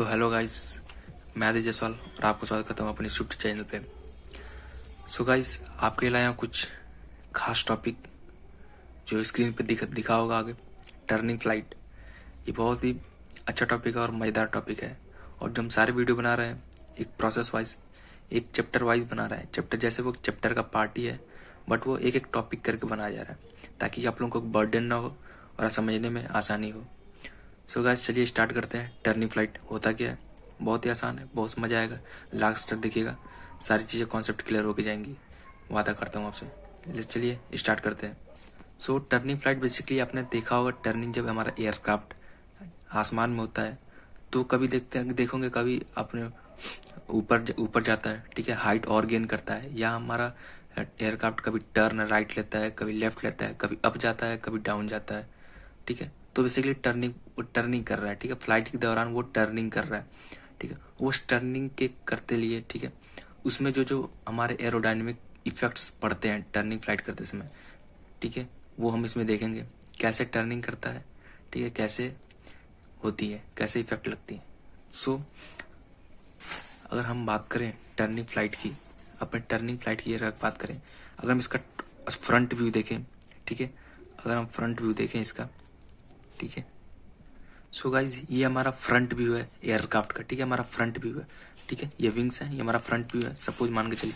So hello guys, मैं आदित्य जायसवाल और आपको स्वागत करता हूँ अपने स्विफ्ट चैनल पे। सो गाइस, आपके लिए लाया हूँ कुछ खास टॉपिक जो स्क्रीन पे दिखा होगा आगे। टर्निंग फ्लाइट, ये बहुत ही अच्छा टॉपिक है और मज़ेदार टॉपिक है। और जो हम सारे वीडियो बना रहे हैं एक प्रोसेस वाइज, एक चैप्टर वाइज बना रहे हैं। चैप्टर जैसे वो चैप्टर का पार्ट ही है, बट वो एक एक टॉपिक करके बनाया जा रहा है ताकि आप लोगों को बर्डन ना हो और समझने में आसानी हो। सो गाइस, चलिए स्टार्ट करते हैं। टर्निंग फ्लाइट होता क्या है? बहुत ही आसान है, बहुत मज़ा आएगा। लास्ट तक देखिएगा, सारी चीज़ें कॉन्सेप्ट क्लियर होके जाएंगी, वादा करता हूँ आपसे। चलिए स्टार्ट करते हैं। सो टर्निंग फ्लाइट बेसिकली आपने देखा होगा, टर्निंग जब हमारा एयरक्राफ्ट आसमान में होता है तो कभी देखोगे कभी अपने ऊपर ऊपर जाता है, ठीक है, हाइट और गेन करता है, या हमारा एयरक्राफ्ट कभी टर्न राइट लेता है, कभी लेफ्ट लेता है, कभी अप जाता है, कभी डाउन जाता है, ठीक है। तो बेसिकली टर्निंग कर रहा है, ठीक है। फ्लाइट के दौरान वो टर्निंग कर रहा है, ठीक है। वो टर्निंग के करते लिए, ठीक है, उसमें जो जो हमारे एरोडायनेमिक इफेक्ट्स पड़ते हैं टर्निंग फ्लाइट करते समय, ठीक है, वो हम इसमें देखेंगे। कैसे टर्निंग करता है, ठीक है, कैसे होती है, कैसे इफेक्ट लगती है। सो अगर हम बात करें टर्निंग फ्लाइट की, अपने टर्निंग फ्लाइट की अगर बात करें, अगर हम इसका फ्रंट व्यू देखें, ठीक है, अगर हम फ्रंट व्यू देखें इसका, ठीक है। सो गाइज, ये हमारा फ्रंट व्यू है एयरक्राफ्ट का, ठीक है, हमारा फ्रंट व्यू है, ठीक है। ये विंग्स है, ये हमारा फ्रंट व्यू है, सपोज मान के चलिए।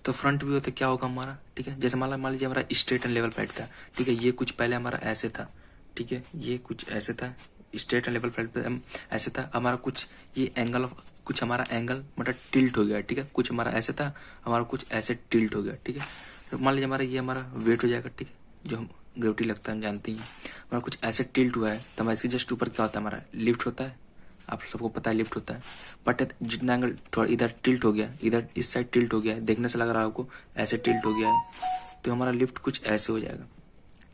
तो फ्रंट व्यू तो क्या होगा हमारा, ठीक है, जैसे मान लीजिए हमारा स्ट्रेट एंड लेवल फ्लाइट था, ठीक है। ये कुछ पहले हमारा ऐसे था, ठीक है, ये कुछ ऐसे था, स्ट्रेट एंड लेवल फ्लाइट पे हम ऐसे था हमारा कुछ, ये एंगल ऑफ कुछ हमारा एंगल मतलब टिल्ट हो गया, ठीक है। कुछ हमारा ऐसे था, हमारा कुछ ऐसे टिल्ट हो गया, ठीक है। तो मान लीजिए हमारा ये हमारा वेट हो जाएगा, ठीक है, जो हम ग्रेविटी लगता है हम जानते ही हैं। हमारा कुछ ऐसे टिल्ट हुआ है तो हमारा इसके जस्ट ऊपर क्या होता है, हमारा लिफ्ट होता है। आप सबको पता है लिफ्ट होता है। बट जितना एंगल थोड़ा इधर टिल्ट हो गया, इधर इस साइड टिल्ट हो गया है, देखने से लग रहा है आपको ऐसे टिल्ट हो गया है, तो हमारा लिफ्ट कुछ ऐसे हो जाएगा,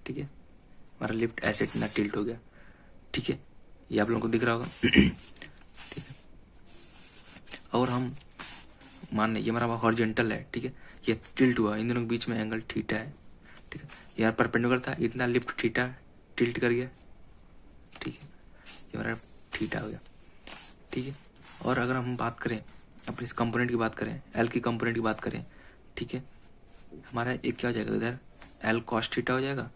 ठीक है। हमारा लिफ्ट ऐसे इतना टिल्ट हो गया, ठीक है, ये आप लोगों को दिख रहा होगा। ठीक है। और हम मान ये हमारा हॉरिजॉन्टल है, ठीक है, ये टिल्ट हुआ, इन दोनों के बीच में एंगल थीटा है, ठीक है। यार परपेंडिकुलर था, इतना लिफ्ट थीटा टिल्ट कर गया, ठीक है, ये हमारा थीटा हो गया, ठीक है। और अगर हम बात करें अपने इस कंपोनेंट की बात करें, एल की कंपोनेंट की बात करें, ठीक है, हमारा एक क्या हो जाएगा, इधर एल कॉस थीटा हो जाएगा,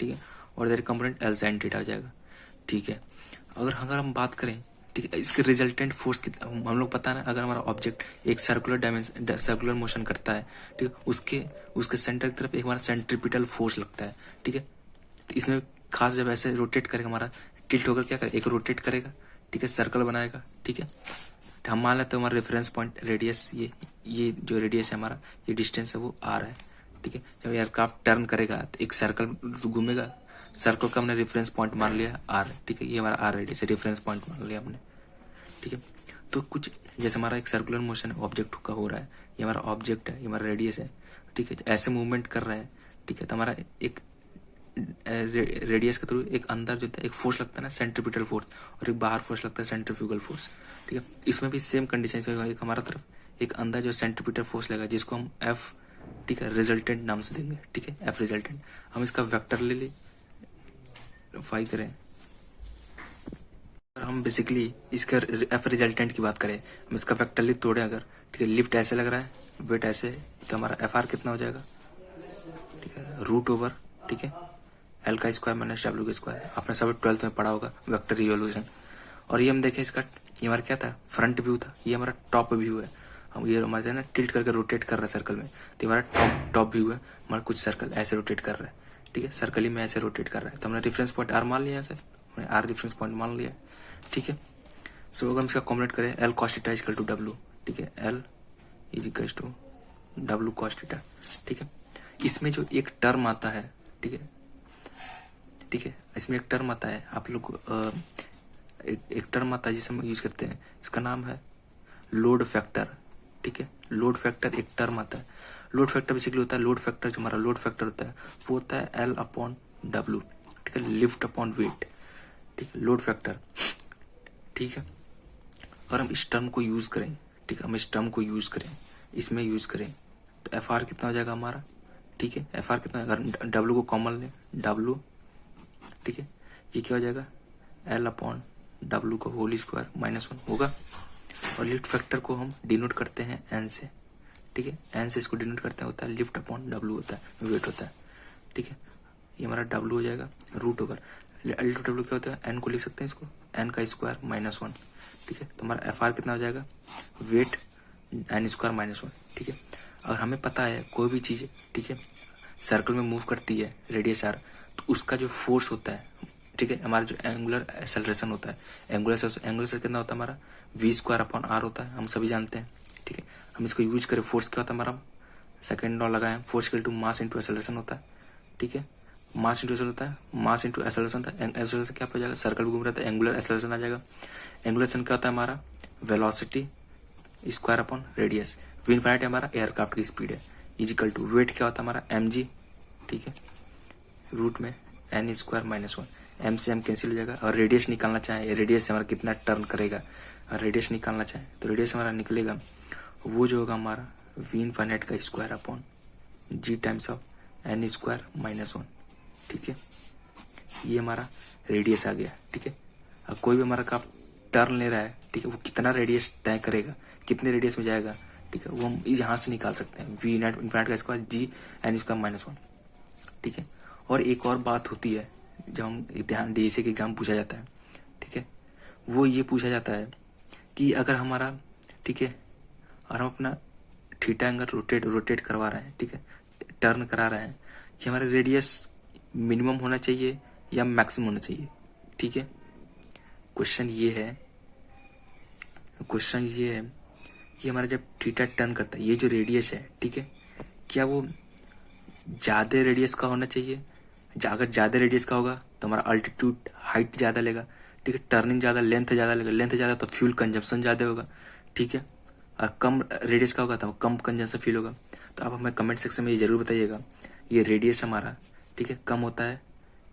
ठीक है, और इधर कंपोनेंट एल साइन थीटा हो जाएगा, ठीक है। अगर अगर हम बात करें, ठीक है, इसके रिजल्टेंट फोर्स की, हम लोग पता है ना, अगर हमारा ऑब्जेक्ट एक सर्कुलर मोशन करता है, ठीक है, उसके उसके सेंटर की तरफ एक हमारा सेंट्रीपिटल फोर्स लगता है, ठीक है। तो इसमें खास जब ऐसे रोटेट करेगा, हमारा टिल्ट होकर क्या करेगा, एक रोटेट करेगा, ठीक है, सर्कल बनाएगा, ठीक है। हम मान लेते हैं हमारा रेफरेंस पॉइंट रेडियस, ये जो रेडियस है हमारा, ये डिस्टेंस है वो आर है, ठीक है। जब एयरक्राफ्ट टर्न करेगा तो एक सर्कल घूमेगा, सर्कल का हमने रेफरेंस पॉइंट मान लिया आर, ठीक है, ये हमारा आर रेडियस है, रेफरेंस पॉइंट मान लिया हमने, ठीक है। तो कुछ जैसे हमारा एक सर्कुलर मोशन ऑब्जेक्ट का हो रहा है, ये हमारा ऑब्जेक्ट है, ये हमारा रेडियस है, ठीक है, ऐसे मूवमेंट कर रहा है, ठीक है। तो हमारा एक रेडियस के थ्रू एक अंदर जो है एक फोर्स लगता है ना, सेंट्रीपिटल फोर्स, और एक बाहर फोर्स लगता है सेंट्रीफ्यूगल फोर्स, ठीक है। इसमें भी सेम कंडीशन, इसमें एक हमारा तरफ एक अंदर जो सेंट्रीपिटल फोर्स लगा, जिसको हम एफ, ठीक है, रिजल्टेंट नाम से देंगे, ठीक है, एफ रिजल्टेंट। हम इसका वेक्टर ले फाई करें, अगर हम बेसिकली इसका एफ रिजल्टेंट की बात करें, हम इसका वेक्टरली तोड़े अगर, ठीक है, लिफ्ट ऐसे लग रहा है, वेट ऐसे, तो हमारा एफ आर कितना हो जाएगा, ठीक है, रूट ओवर, ठीक है, एल का स्क्वायर माइनस डब्ल्यू का स्क्वायर। आपने सब 12th में पढ़ा होगा वेक्टर रिवोल्यूशन। और ये हम देखें इसका, ये हमारा क्या था, फ्रंट व्यू था, ये हमारा टॉप व्यू है। हम ये हमारे ना टिल्ट करके रोटेट कर रहा है सर्कल में, तो हमारा टॉप व्यू है, हमारा कुछ सर्कल ऐसे रोटेट कर रहा है, ठीक है, सर्कल ही में ऐसे रोटेट कर रहा है। तो हमने रेफरेंस पॉइंट आर मान लिया सर, हमने आर रेफरेंस पॉइंट मान लिया, ठीक है। सो अगर हम इसका कॉम्बिनेट करें, L cos theta equal to W, ठीक है, L is equal to W cos theta, ठीक है। इसमें जो एक टर्म आता है, ठीक है, ठीक है, इसमें एक टर्म आता है, आप लोग एक टर्म आता है जिसे हम यूज करते हैं, इसका नाम है लोड फैक्टर, ठीक है। लोड फैक्टर एक टर्म आता है। लोड फैक्टर बेसिकली होता है, लोड फैक्टर जो हमारा लोड फैक्टर होता है वो होता है एल अपॉन डब्ल्यू, ठीक है, लिफ्ट अपॉन वेट, ठीक है, लोड फैक्टर, ठीक है। अगर हम इस टर्म को यूज करें, ठीक है, हम इस टर्म को यूज करें, इसमें यूज करें, तो एफ आर कितना हो जाएगा हमारा, ठीक है, एफ आर कितना, अगर डब्ल्यू को कॉमन लें, डब्ल्यू, ठीक है, ये क्या हो जाएगा, एल अपॉन W का होल स्क्वायर -1 होगा। और लिफ्ट फैक्टर को हम डिनोट करते हैं N से, ठीक है। N से इसको डिनोट करते हैं, होता है लिफ्ट अपॉन W होता है, वेट होता है, ठीक है। ये हमारा W हो जाएगा root over L to W क्या होता है, N को लिख सकते हैं इसको N का स्क्वायर -1, ठीक है। तो हमारा FR कितना हो जाएगा, वेट N स्क्वायर -1, ठीक है। अगर हमें पता है कोई भी चीज़, ठीक है, सर्कल में मूव करती है रेडियस r, तो उसका जो फोर्स होता है, ठीक है, हमारा जो एंगुलर एक्सेलरेशन होता है, एंगुलर एक्सेलरेशन कितना होता है हमारा, v² अपॉन r होता है, हम सभी जानते हैं, ठीक है। हम इसको यूज करें, फोर्स क्या होता है हमारा, सेकेंड लॉ लगाएं, force equal to mass into acceleration होता है, ठीक है। मास इंटू एक्सेलरेशन होता है, मास इंटू एक्सेलरेशन होता है, एक्सेलरेशन क्या हो जाएगा, सर्कल घूम रहा था, एंगुलर एक्सेलरेशन आ जाएगा। एंगुलेशन क्या होता है हमारा, velocity square upon radius, V infinity हमारा एयरक्राफ्ट की स्पीड है, इजिकल टू वेट क्या होता है हमारा mg, ठीक है, रूट में N स्क्वायर -1, M से M कैंसिल हो जाएगा। और रेडियस निकालना चाहे, रेडियस से हमारा कितना टर्न करेगा, और रेडियस निकालना चाहे तो रेडियस हमारा निकलेगा, वो जो होगा हमारा वी इनफिनिट का square upon g times of N square -1, ठीक है। ये हमारा रेडियस आ गया, ठीक है। अब कोई भी हमारा का टर्न ले रहा है, ठीक है, वो कितना रेडियस तय करेगा, कितने रेडियस में जाएगा, ठीक है, वो हम यहाँ से निकाल सकते हैं, वी इनफिनिट का स्क्वायर g N स्क्वायर -1, ठीक है। और एक और बात होती है, जब हम ध्यान DSA के एग्जाम पूछा जाता है, ठीक है, वो ये पूछा जाता है कि अगर हमारा, ठीक है, और हम अपना थीटा एंगल रोटेट करवा रहे हैं, ठीक है, टर्न करा रहे हैं, ये हमारा रेडियस मिनिमम होना चाहिए या मैक्सिमम होना चाहिए, ठीक है। क्वेश्चन ये है कि हमारा जब थीटा टर्न करता है, ये जो रेडियस है, ठीक है, क्या वो ज़्यादा रेडियस का होना चाहिए, अगर ज़्यादा रेडियस का होगा तो हमारा अल्टीट्यूड हाइट ज़्यादा लेगा, ठीक है, टर्निंग ज़्यादा, लेंथ ज़्यादा लेगा, लेंथ ज़्यादा तो फ्यूल कंजम्पशन ज़्यादा होगा, ठीक है। और कम रेडियस का होगा तो कम कंजम्पशन फील होगा। तो आप हमें कमेंट सेक्शन में ये जरूर बताइएगा, ये रेडियस हमारा, ठीक है, कम होता है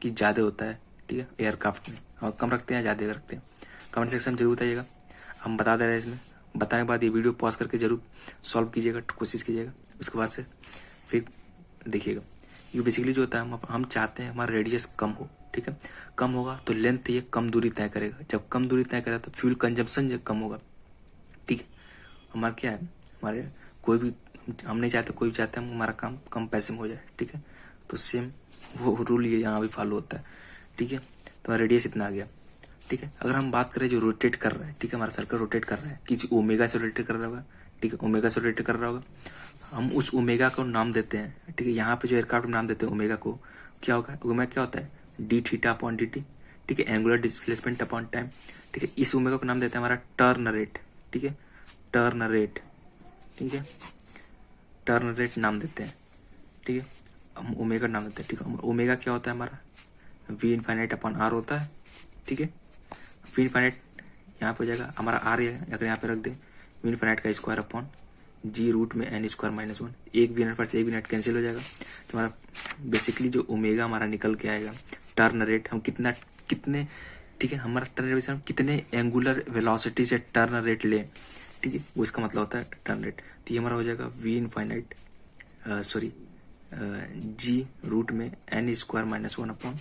कि ज़्यादा होता है, ठीक है, एयरक्राफ्ट में, और कम रखते हैं ज़्यादा रखते हैं, कमेंट सेक्शन में जरूर बताइएगा। हम बता दे रहे हैं इसमें, बताने के बाद ये वीडियो पॉज करके जरूर सॉल्व कीजिएगा, कोशिश कीजिएगा, उसके बाद से फिर देखिएगा। ये बेसिकली जो होता है, हम चाहते हैं हमारा रेडियस कम हो, ठीक है, कम होगा तो लेंथ ये कम दूरी तय करेगा, जब कम दूरी तय करेगा तो फ्यूल कंजम्पशन जब कम होगा, ठीक है। हमारा क्या है, हमारे कोई भी, हम नहीं चाहते, कोई भी चाहते हैं हमारा काम कम पैसे में हो जाए, ठीक है। तो सेम वो रूल ये यहाँ भी फॉलो होता है, ठीक है। तो रेडियस इतना आ गया, ठीक है। अगर हम बात करें जो रोटेट कर रहा है, ठीक है, हमारा सर्कल रोटेट कर रहा है, किसी ओमेगा से रोटेट कर रहा होगा, ठीक है, ओमेगा से रोटेट कर रहा होगा, हम उस ओमेगा को नाम देते हैं, ठीक है। यहाँ पे जो एयरक्राफ्ट नाम देते हैं ओमेगा को, क्या होगा, ओमेगा क्या होता है, D theta upon D T, ठीक है, एंगुलर डिस्प्लेसमेंट अपॉन टाइम, ठीक है। इस ओमेगा को नाम देते हैं हमारा टर्न रेट, ठीक है, टर्न रेट, ठीक है, टर्न रेट नाम देते हैं, ठीक है, हम ओमेगा नाम देते हैं, ठीक है। ओमेगा क्या होता है हमारा, वी इनफाइनाइट अपॉन आर होता है, ठीक है। वी इनफाइनाइट यहाँ पे हो जाएगा हमारा आर, अगर यहाँ पे रख दें, वी इनफाइनाइट का स्क्वायर अपॉन जी रूट में N स्क्वायर -1, एक वी नेट से एक वी नेट कैंसिल हो जाएगा, तो हमारा बेसिकली जो ओमेगा हमारा निकल के आएगा, टर्न रेट हम कितने, ठीक है, हमारा टर्न रेट हम कितने एंगुलर वेलोसिटी से टर्न रेट लें, ठीक है, वो इसका मतलब होता है टर्न रेट। तो ये हमारा हो जाएगा वी इनफाइनाइट जी रूट में N square -1 upon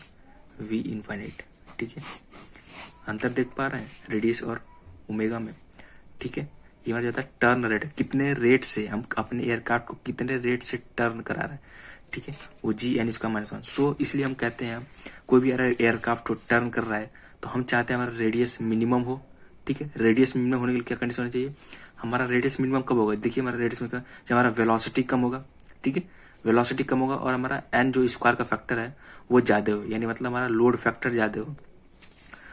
V infinite, ठीक है। अंतर देख पा रहे हैं रेडियस और ओमेगा में, ठीक है। ये हमारा जाता है टर्न रेट, कितने रेट से हम अपने एयरक्राफ्ट को कितने रेट से टर्न करा रहे हैं, ठीक है, वो जी N इसका -1। सो इसलिए हम कहते हैं कोई भी एयरक्राफ्ट को टर्न कर रहा है तो हम चाहते हैं हमारा रेडियस मिनिमम हो, ठीक है। रेडियस मिनिमम होने के लिए क्या कंडीशन होनी चाहिए, हमारा रेडियस मिनिमम कब होगा, देखिए हमारा रेडियस मिनिमम जब हमारा वेलोसिटी कम होगा, ठीक है, वेलोसिटी कम होगा और हमारा एन जो स्क्वायर का फैक्टर है वो ज्यादा हो, यानी मतलब हमारा लोड फैक्टर ज्यादा हो।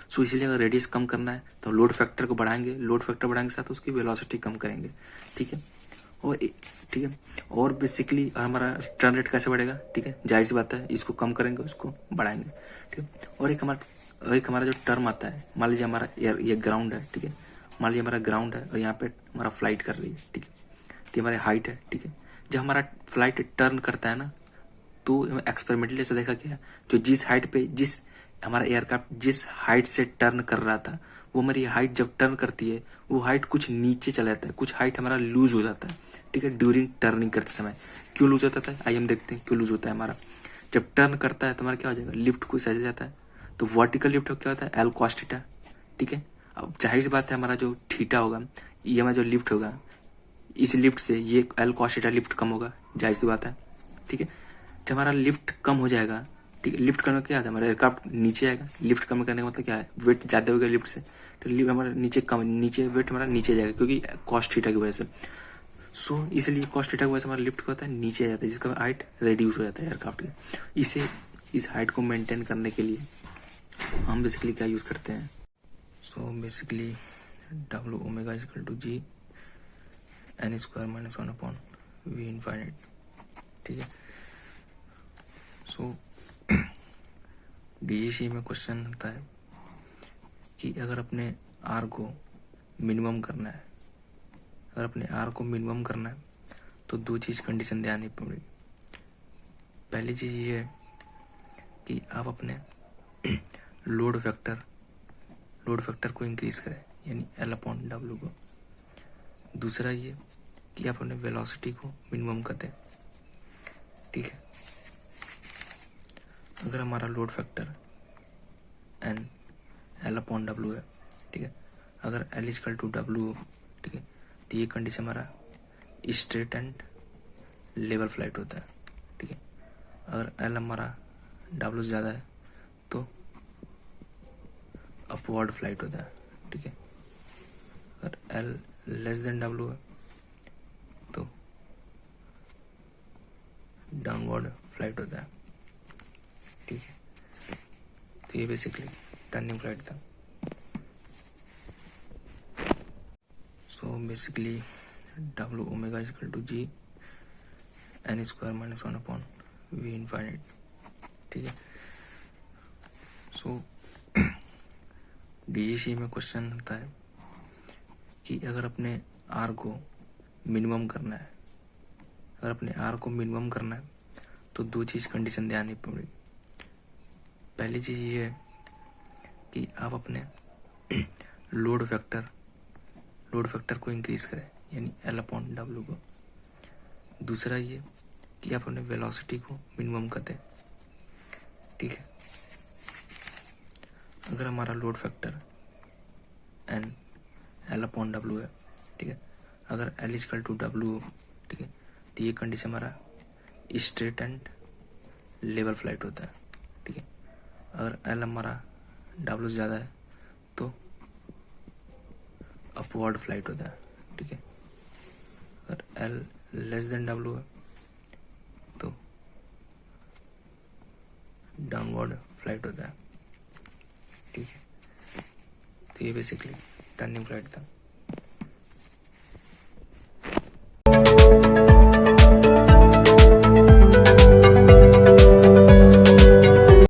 सो इसलिए अगर रेडियस कम करना है तो लोड फैक्टर को बढ़ाएंगे, लोड फैक्टर बढ़ाएंगे साथ उसकी वेलोसिटी कम करेंगे, ठीक है। और ठीक है, और बेसिकली हमारा टर्न रेट कैसे बढ़ेगा, ठीक है, जाहिर सी बात है, इसको कम करेंगे उसको बढ़ाएंगे, ठीक है। और एक हमारा जो टर्म आता है, मान लीजिए हमारा ये ग्राउंड है, ठीक है, मान लीजिए हमारा ग्राउंड है और यहाँ पे हमारा फ्लाइट कर रही है, ठीक है, तो हमारी हाइट है, ठीक है। जब हमारा फ्लाइट टर्न करता है ना, तो एक्सपेरिमेंटली ऐसा देखा गया, जो जिस हाइट पे हमारा एयरक्राफ्ट जिस हाइट से टर्न कर रहा था, वो हमारी हाइट जब टर्न करती है वो हाइट कुछ नीचे चला जाता है, कुछ हाइट हमारा लूज हो जाता है, ठीक है, ड्यूरिंग टर्निंग करते समय। क्यों लूज होता है, आइए हम देखते हैं क्यों लूज होता है। हमारा जब टर्न करता है तो हमारा क्या हो जाएगा, लिफ्ट कुछ ऐसे जाता है, तो वर्टिकल लिफ्ट क्या होता है, एल कॉस थीटा, ठीक है। अब जाहिर सी बात है हमारा जो थीटा होगा, ये हमारा जो लिफ्ट होगा, इस लिफ्ट से ये एल कॉस थीटा लिफ्ट कम होगा, जाहिर सी बात है, ठीक है। जब हमारा लिफ्ट कम हो जाएगा, ठीक है, लिफ्ट करने का क्या है, हमारा एयरक्राफ्ट नीचे आएगा। लिफ्ट कम करने का मतलब क्या है, वेट ज्यादा हो गया लिफ्ट से, तो लिफ्ट हमारा नीचे कम, नीचे वेट हमारा नीचे जाएगा क्योंकि कॉस थीटा की वजह से। सो इसलिए कॉस थीटा की वजह से हमारा लिफ्ट क्या होता है, नीचे आ जाता है, जिसका हाइट रिड्यूस हो जाता है एयरक्राफ्ट की। इस हाइट को मेंटेन करने के लिए हम बेसिकली क्या यूज करते हैं, so basically W omega equal to G N square minus 1 upon V infinite, ठीक है। सो डीजीसी में क्वेश्चन होता है कि अगर अपने आर को मिनिमम करना है, अगर अपने आर को मिनिमम करना है तो दो चीज कंडीशन ध्यान देनी पड़ेगी। पहली चीज ये है कि आप अपने लोड फैक्टर को इंक्रीज करें, यानी एल अपॉन डब्ल्यू को। दूसरा ये कि आप अपने वेलोसिटी को मिनिमम कर दें, ठीक है। अगर हमारा load factor N L upon W है, ठीक है, अगर एल इक्वल टू डब्ल्यू, ठीक है, तो ये कंडीशन हमारा स्ट्रेट एंड लेवल फ्लाइट होता है, ठीक है। अगर एल हमारा डब्ल्यू से ज़्यादा है तो अपवर्ड फ्लाइट होता है, ठीक है। अगर एल लेस देन डब्ल्यू है तो डाउनवर्ड फ्लाइट होता है, ठीक है। तो ये बेसिकली टर्निंग फ्लाइट था। So basically W omega equal to G N square minus 1 upon V infinite, ठीक है। सो डीजीसी में क्वेश्चन होता है कि अगर अपने आर को मिनिमम करना है, अगर अपने आर को मिनिमम करना है तो दो चीज कंडीशन ध्यान देनी पड़ेगी। पहली चीज ये है कि आप अपने लोड फैक्टर को इंक्रीज करें, यानी एल अपॉन डब्ल्यू को। दूसरा ये कि आप अपने वेलोसिटी को मिनिमम कर दें, ठीक है। अगर हमारा load factor N L upon W है, ठीक है, अगर एल इक्वल टू डब्ल्यू, ठीक है, तो ये कंडीशन हमारा स्ट्रेट एंड लेवल फ्लाइट होता है, ठीक है। अगर एल हमारा डब्ल्यू से ज़्यादा है तो अपवर्ड फ्लाइट होता है, ठीक है। अगर एल लेस देन डब्ल्यू है तो डाउनवर्ड फ्लाइट होता है, ठीक है। तो ये बेसिकली टर्निंग फ्लाइट था।